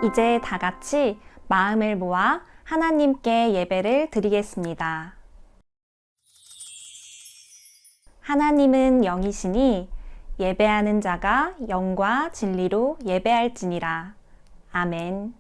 이제 다 같이 마음을 모아 하나님께 예배를 드리겠습니다. 하나님은 영이시니 예배하는 자가 영과 진리로 예배할지니라. 아멘.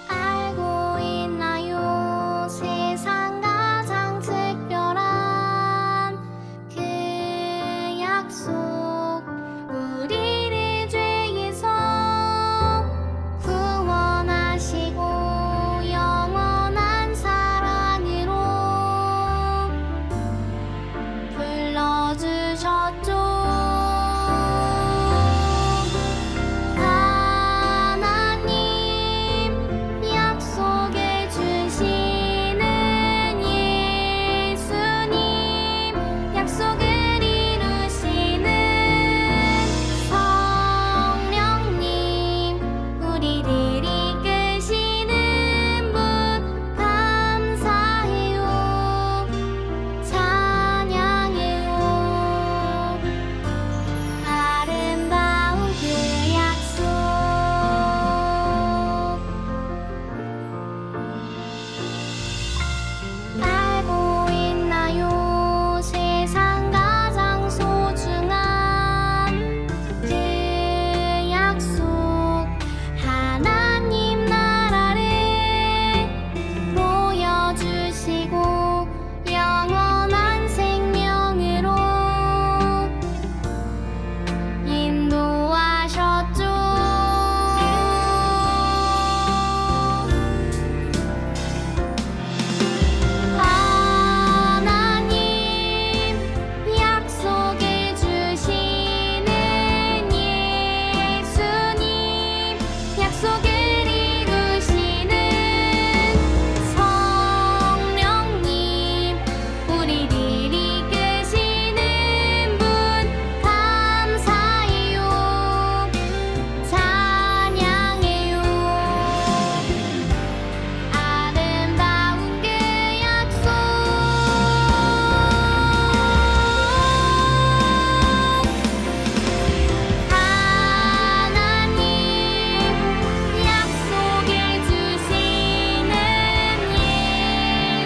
알고 있나요? 세상 가장 특별한 그 약속, 우리를 죄에서 구원하시고 영원한 사랑으로 불러주셨죠. 약속해 주시는 예수님, 약속을 이루시는 성령님, 우리를 이끄시는 분 감사해요, 찬양해요. 아름다운 그 약속, 알고 있나요? 세상 가장 소중한 그 약속, 하나님 나라를 보여주시고 영원한 생명으로 인도하셨죠. 하나님 약속해 주시는 예수님, 약속을 이루시는 성령님, 우리를 이끄시는 분 감사해요, 찬양해요. 아름다운 그 약속, 하나님 약속해 주시는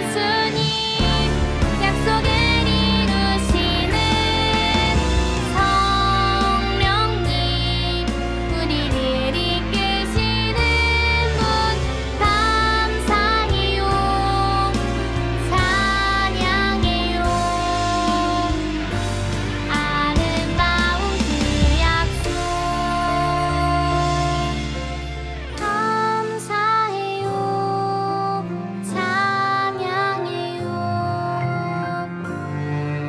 예수님, 약속을 이루시는 성령님, 우리를 이끄시는 분 감사해요, 찬양해요. 아름다운 그 약속, 감사해요, 찬양해요.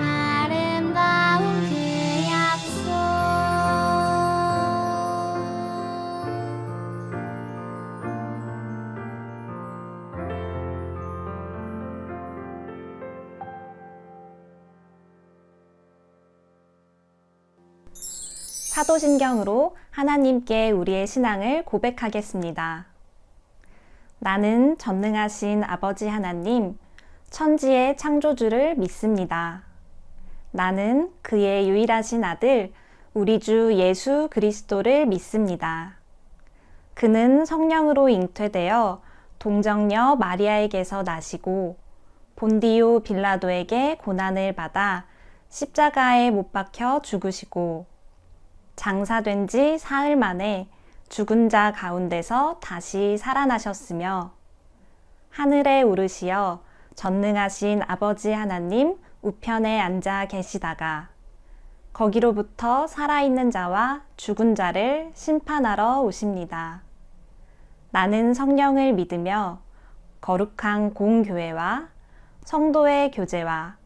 아름다운 그 약속. 사도신경으로 하나님께 우리의 신앙을 고백하겠습니다. 나는 전능하신 아버지 하나님, 천지의 창조주를 믿습니다. 나는 그의 유일하신 아들, 우리 주 예수 그리스도를 믿습니다. 그는 성령으로 잉태되어 동정녀 마리아에게서 나시고 본디오 빌라도에게 고난을 받아 십자가에 못 박혀 죽으시고 장사된 지 사흘 만에 죽은 자 가운데서 다시 살아나셨으며 하늘에 오르시어 전능하신 아버지 하나님 우편에 앉아 계시다가 거기로부터 살아있는 자와 죽은 자를 심판하러 오십니다. 나는 성령을 믿으며 거룩한 공교회와 성도의 교제와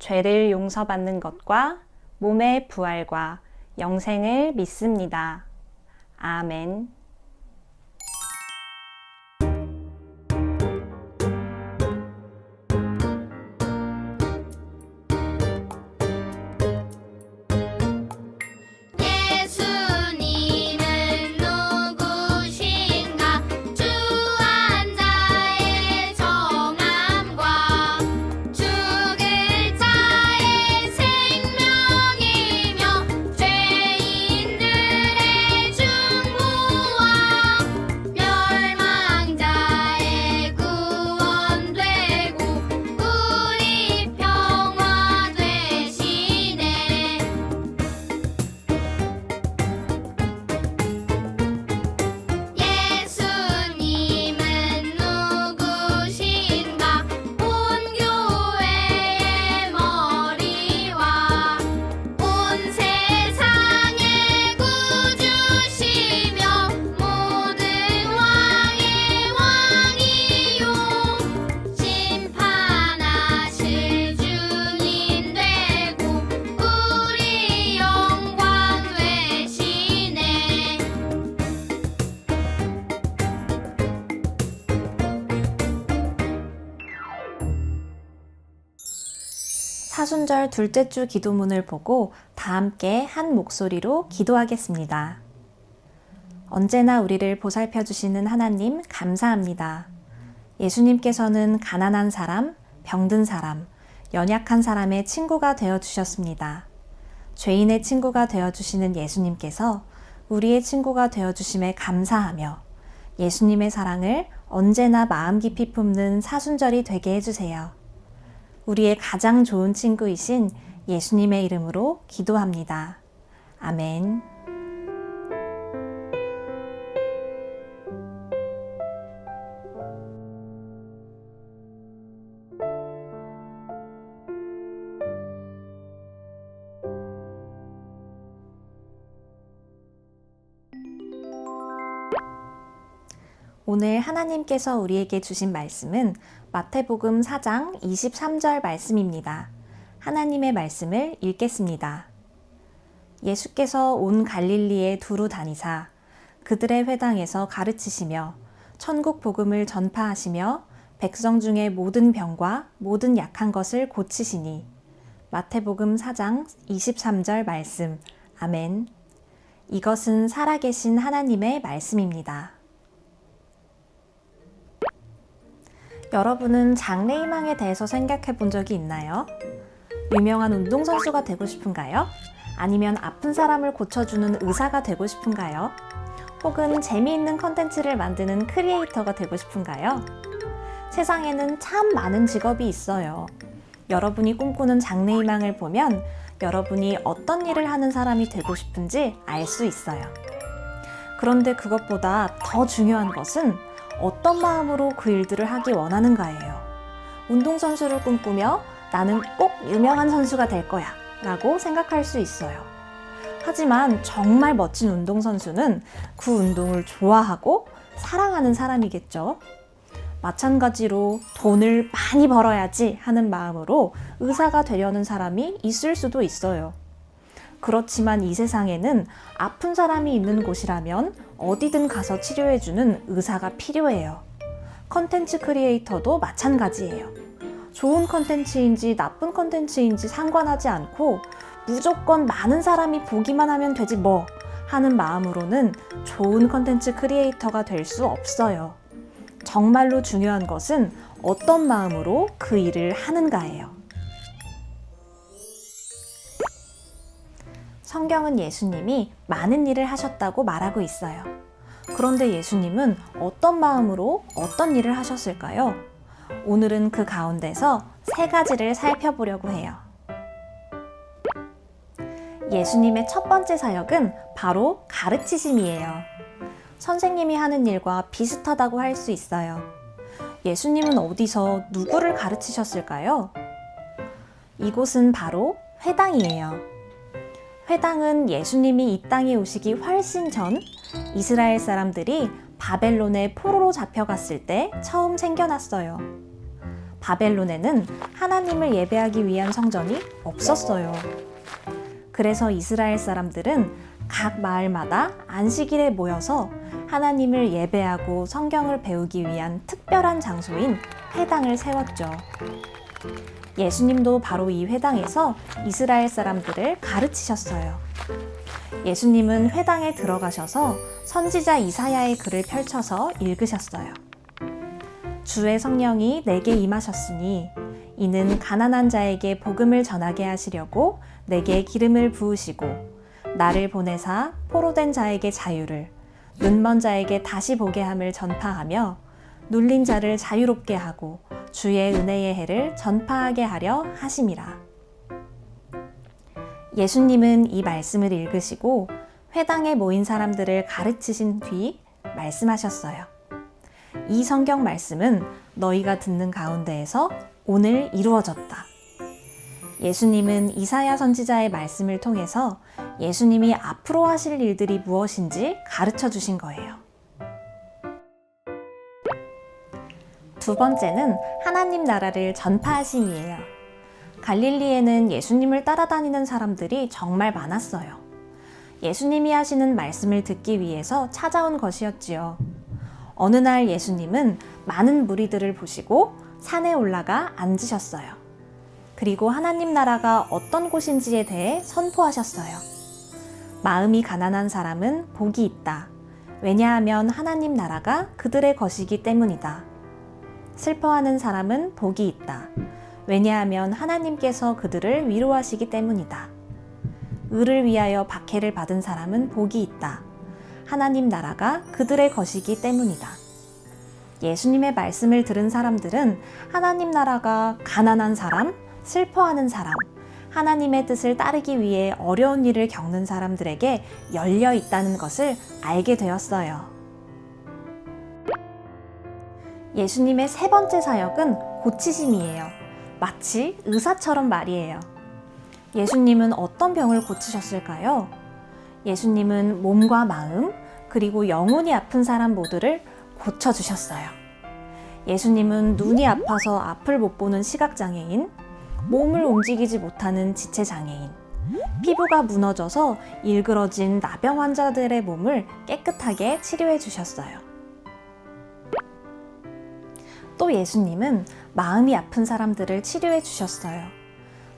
죄를 용서받는 것과 몸의 부활과 영생을 믿습니다. 아멘. 예수님은 누구시 사순절 둘째 주 기도문을 보고 다 함께 한 목소리로 기도하겠습니다. 언제나 우리를 보살펴 주시는 하나님 감사합니다. 예수님께서는 가난한 사람, 병든 사람, 연약한 사람의 친구가 되어 주셨습니다. 죄인의 친구가 되어 주시는 예수님께서 우리의 친구가 되어 주심에 감사하며 예수님의 사랑을 언제나 마음 깊이 품는 사순절이 되게 해주세요. 우리의 가장 좋은 친구이신 예수님의 이름으로 기도합니다. 아멘. 오늘 하나님께서 우리에게 주신 말씀은 마태복음 4장 23절 말씀입니다. 하나님의 말씀을 읽겠습니다. 예수께서 온 갈릴리에 두루 다니사 그들의 회당에서 가르치시며 천국 복음을 전파하시며 백성 중에 모든 병과 모든 약한 것을 고치시니. 마태복음 4장 23절 말씀. 아멘. 이것은 살아계신 하나님의 말씀입니다. 여러분은 장래희망에 대해서 생각해 본 적이 있나요? 유명한 운동선수가 되고 싶은가요? 아니면 아픈 사람을 고쳐주는 의사가 되고 싶은가요? 혹은 재미있는 컨텐츠를 만드는 크리에이터가 되고 싶은가요? 세상에는 참 많은 직업이 있어요. 여러분이 꿈꾸는 장래희망을 보면 여러분이 어떤 일을 하는 사람이 되고 싶은지 알 수 있어요. 그런데 그것보다 더 중요한 것은 어떤 마음으로 그 일들을 하기 원하는가예요. 운동선수를 꿈꾸며 나는 꼭 유명한 선수가 될 거야 라고 생각할 수 있어요. 하지만 정말 멋진 운동선수는 그 운동을 좋아하고 사랑하는 사람이겠죠. 마찬가지로 돈을 많이 벌어야지 하는 마음으로 의사가 되려는 사람이 있을 수도 있어요. 그렇지만 이 세상에는 아픈 사람이 있는 곳이라면 어디든 가서 치료해주는 의사가 필요해요. 컨텐츠 크리에이터도 마찬가지예요. 좋은 컨텐츠인지 나쁜 컨텐츠인지 상관하지 않고 무조건 많은 사람이 보기만 하면 되지 뭐 하는 마음으로는 좋은 컨텐츠 크리에이터가 될 수 없어요. 정말로 중요한 것은 어떤 마음으로 그 일을 하는가예요. 성경은 예수님이 많은 일을 하셨다고 말하고 있어요. 그런데 예수님은 어떤 마음으로 어떤 일을 하셨을까요? 오늘은 그 가운데서 3가지를 살펴보려고 해요. 예수님의 첫 번째 사역은 바로 가르치심이에요. 선생님이 하는 일과 비슷하다고 할 수 있어요. 예수님은 어디서 누구를 가르치셨을까요? 이곳은 바로 회당이에요. 회당은 예수님이 이 땅에 오시기 훨씬 전 이스라엘 사람들이 바벨론의 포로로 잡혀갔을 때 처음 생겨났어요. 바벨론에는 하나님을 예배하기 위한 성전이 없었어요. 그래서 이스라엘 사람들은 각 마을마다 안식일에 모여서 하나님을 예배하고 성경을 배우기 위한 특별한 장소인 회당을 세웠죠. 예수님도 바로 이 회당에서 이스라엘 사람들을 가르치셨어요. 예수님은 회당에 들어가셔서 선지자 이사야의 글을 펼쳐서 읽으셨어요. 주의 성령이 내게 임하셨으니 이는 가난한 자에게 복음을 전하게 하시려고 내게 기름을 부으시고 나를 보내사 포로된 자에게 자유를 눈먼 자에게 다시 보게 함을 전파하며 눌린 자를 자유롭게 하고 주의 은혜의 해를 전파하게 하려 하심이라. 예수님은 이 말씀을 읽으시고 회당에 모인 사람들을 가르치신 뒤 말씀하셨어요. 이 성경 말씀은 너희가 듣는 가운데에서 오늘 이루어졌다. 예수님은 이사야 선지자의 말씀을 통해서 예수님이 앞으로 하실 일들이 무엇인지 가르쳐 주신 거예요. 두 번째는 하나님 나라를 전파하심이에요. 갈릴리에는 예수님을 따라다니는 사람들이 정말 많았어요. 예수님이 하시는 말씀을 듣기 위해서 찾아온 것이었지요. 어느 날 예수님은 많은 무리들을 보시고 산에 올라가 앉으셨어요. 그리고 하나님 나라가 어떤 곳인지에 대해 선포하셨어요. 마음이 가난한 사람은 복이 있다. 왜냐하면 하나님 나라가 그들의 것이기 때문이다. 슬퍼하는 사람은 복이 있다. 왜냐하면 하나님께서 그들을 위로하시기 때문이다. 의를 위하여 박해를 받은 사람은 복이 있다. 하나님 나라가 그들의 것이기 때문이다. 예수님의 말씀을 들은 사람들은 하나님 나라가 가난한 사람, 슬퍼하는 사람, 하나님의 뜻을 따르기 위해 어려운 일을 겪는 사람들에게 열려 있다는 것을 알게 되었어요. 예수님의 세 번째 사역은 고치심이에요. 마치 의사처럼 말이에요. 예수님은 어떤 병을 고치셨을까요? 예수님은 몸과 마음, 그리고 영혼이 아픈 사람 모두를 고쳐주셨어요. 예수님은 눈이 아파서 앞을 못 보는 시각장애인, 몸을 움직이지 못하는 지체장애인, 피부가 무너져서 일그러진 나병 환자들의 몸을 깨끗하게 치료해 주셨어요. 또 예수님은 마음이 아픈 사람들을 치료해 주셨어요.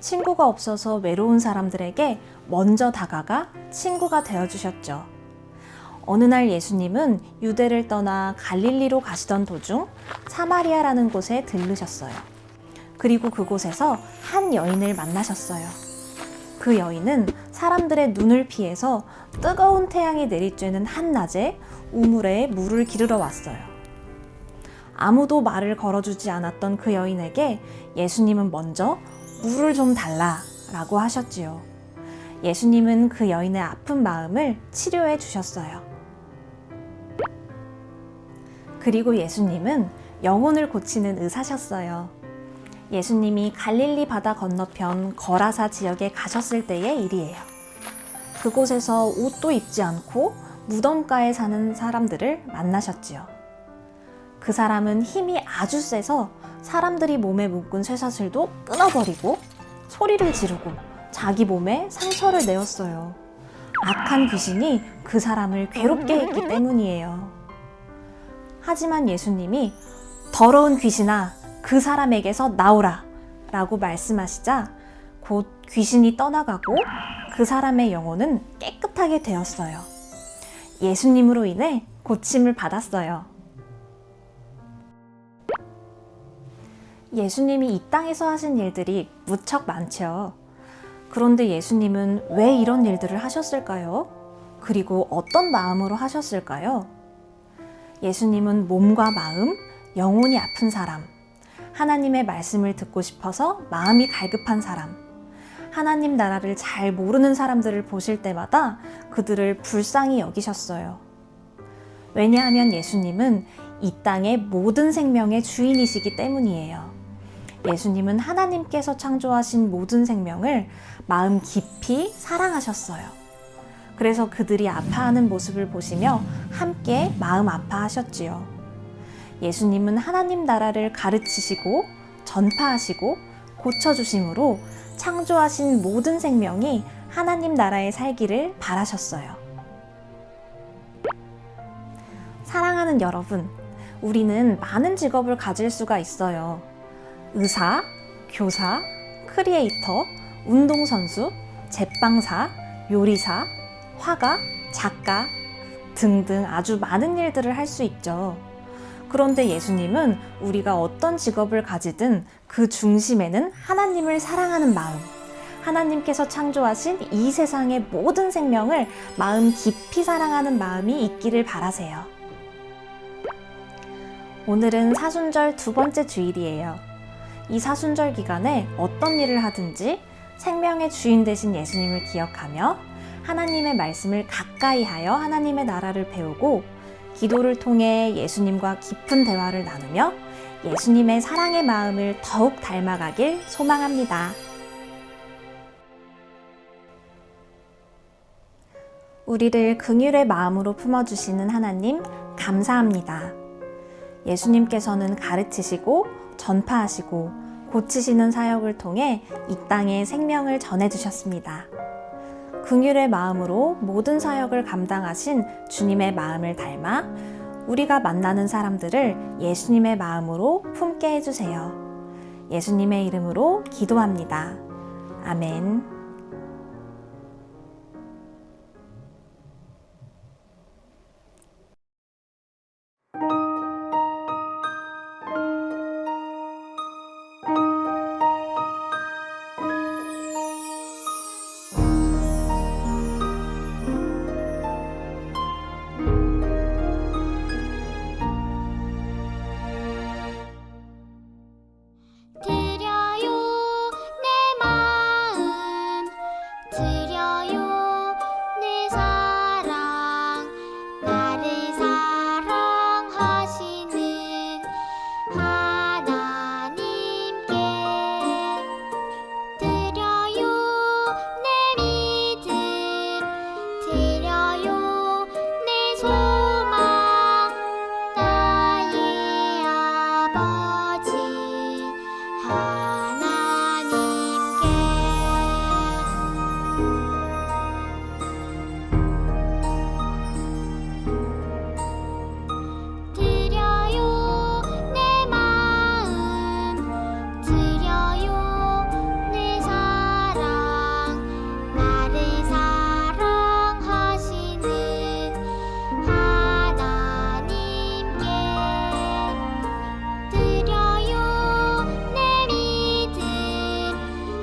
친구가 없어서 외로운 사람들에게 먼저 다가가 친구가 되어 주셨죠. 어느 날 예수님은 유대를 떠나 갈릴리로 가시던 도중 사마리아라는 곳에 들르셨어요. 그리고 그곳에서 한 여인을 만나셨어요. 그 여인은 사람들의 눈을 피해서 뜨거운 태양이 내리쬐는 한낮에 우물에 물을 기르러 왔어요. 아무도 말을 걸어주지 않았던 그 여인에게 예수님은 먼저 물을 좀 달라라고 하셨지요. 예수님은 그 여인의 아픈 마음을 치료해 주셨어요. 그리고 예수님은 영혼을 고치는 의사셨어요. 예수님이 갈릴리 바다 건너편 거라사 지역에 가셨을 때의 일이에요. 그곳에서 옷도 입지 않고 무덤가에 사는 사람들을 만나셨지요. 그 사람은 힘이 아주 세서 사람들이 몸에 묶은 쇠사슬도 끊어버리고 소리를 지르고 자기 몸에 상처를 내었어요. 악한 귀신이 그 사람을 괴롭게 했기 때문이에요. 하지만 예수님이 더러운 귀신아, 그 사람에게서 나오라 라고 말씀하시자 곧 귀신이 떠나가고 그 사람의 영혼은 깨끗하게 되었어요. 예수님으로 인해 고침을 받았어요. 예수님이 이 땅에서 하신 일들이 무척 많죠. 그런데 예수님은 왜 이런 일들을 하셨을까요? 그리고 어떤 마음으로 하셨을까요? 예수님은 몸과 마음, 영혼이 아픈 사람, 하나님의 말씀을 듣고 싶어서 마음이 갈급한 사람, 하나님 나라를 잘 모르는 사람들을 보실 때마다 그들을 불쌍히 여기셨어요. 왜냐하면 예수님은 이 땅의 모든 생명의 주인이시기 때문이에요. 예수님은 하나님께서 창조하신 모든 생명을 마음 깊이 사랑하셨어요. 그래서 그들이 아파하는 모습을 보시며 함께 마음 아파하셨지요. 예수님은 하나님 나라를 가르치시고 전파하시고 고쳐주심으로 창조하신 모든 생명이 하나님 나라에 살기를 바라셨어요. 사랑하는 여러분, 우리는 많은 직업을 가질 수가 있어요. 의사, 교사, 크리에이터, 운동선수, 제빵사, 요리사, 화가, 작가 등등 아주 많은 일들을 할 수 있죠. 그런데 예수님은 우리가 어떤 직업을 가지든 그 중심에는 하나님을 사랑하는 마음, 하나님께서 창조하신 이 세상의 모든 생명을 마음 깊이 사랑하는 마음이 있기를 바라세요. 오늘은 사순절 두 번째 주일이에요. 이 사순절 기간에 어떤 일을 하든지 생명의 주인 되신 예수님을 기억하며 하나님의 말씀을 가까이 하여 하나님의 나라를 배우고 기도를 통해 예수님과 깊은 대화를 나누며 예수님의 사랑의 마음을 더욱 닮아가길 소망합니다. 우리를 긍휼의 마음으로 품어주시는 하나님 감사합니다. 예수님께서는 가르치시고 전파하시고 고치시는 사역을 통해 이 땅에 생명을 전해주셨습니다. 긍휼의 마음으로 모든 사역을 감당하신 주님의 마음을 닮아 우리가 만나는 사람들을 예수님의 마음으로 품게 해주세요. 예수님의 이름으로 기도합니다. 아멘. 드려요 내 마음 드려요 내 사랑 나를 사랑하시는 하나님께 드려요 내 믿음 드려요 내 소망 나의 아버지 하나님께 드려요 내 마음 드려요 내 사랑 나를 사랑하시는 하나님께 드려요 내 믿음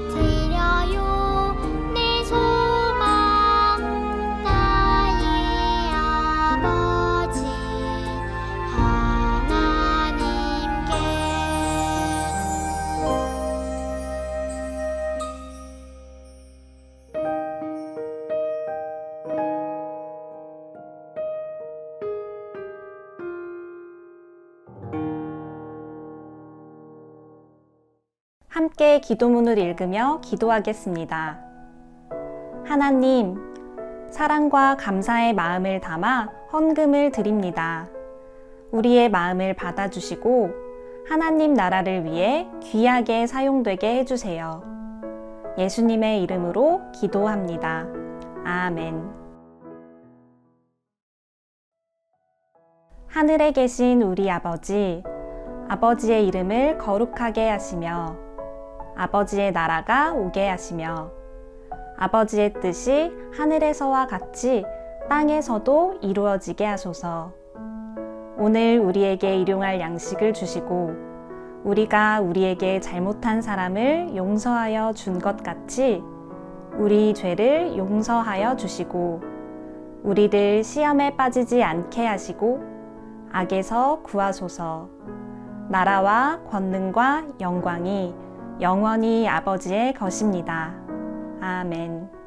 드려요 내 소망 나의 아버지 하나님께 함께 기도문을 읽으며 기도하겠습니다. 하나님, 사랑과 감사의 마음을 담아 헌금을 드립니다. 우리의 마음을 받아주시고 하나님 나라를 위해 귀하게 사용되게 해주세요. 예수님의 이름으로 기도합니다. 아멘. 하늘에 계신 우리 아버지, 아버지의 이름을 거룩하게 하시며 아버지의 나라가 오게 하시며 아버지의 뜻이 하늘에서와 같이 땅에서도 이루어지게 하소서. 오늘 우리에게 일용할 양식을 주시고 우리가 우리에게 잘못한 사람을 용서하여 준 것 같이 우리 죄를 용서하여 주시고 우리들 시험에 빠지지 않게 하시고 악에서 구하소서. 나라와 권능과 영광이 영원히 아버지의 것입니다. 아멘.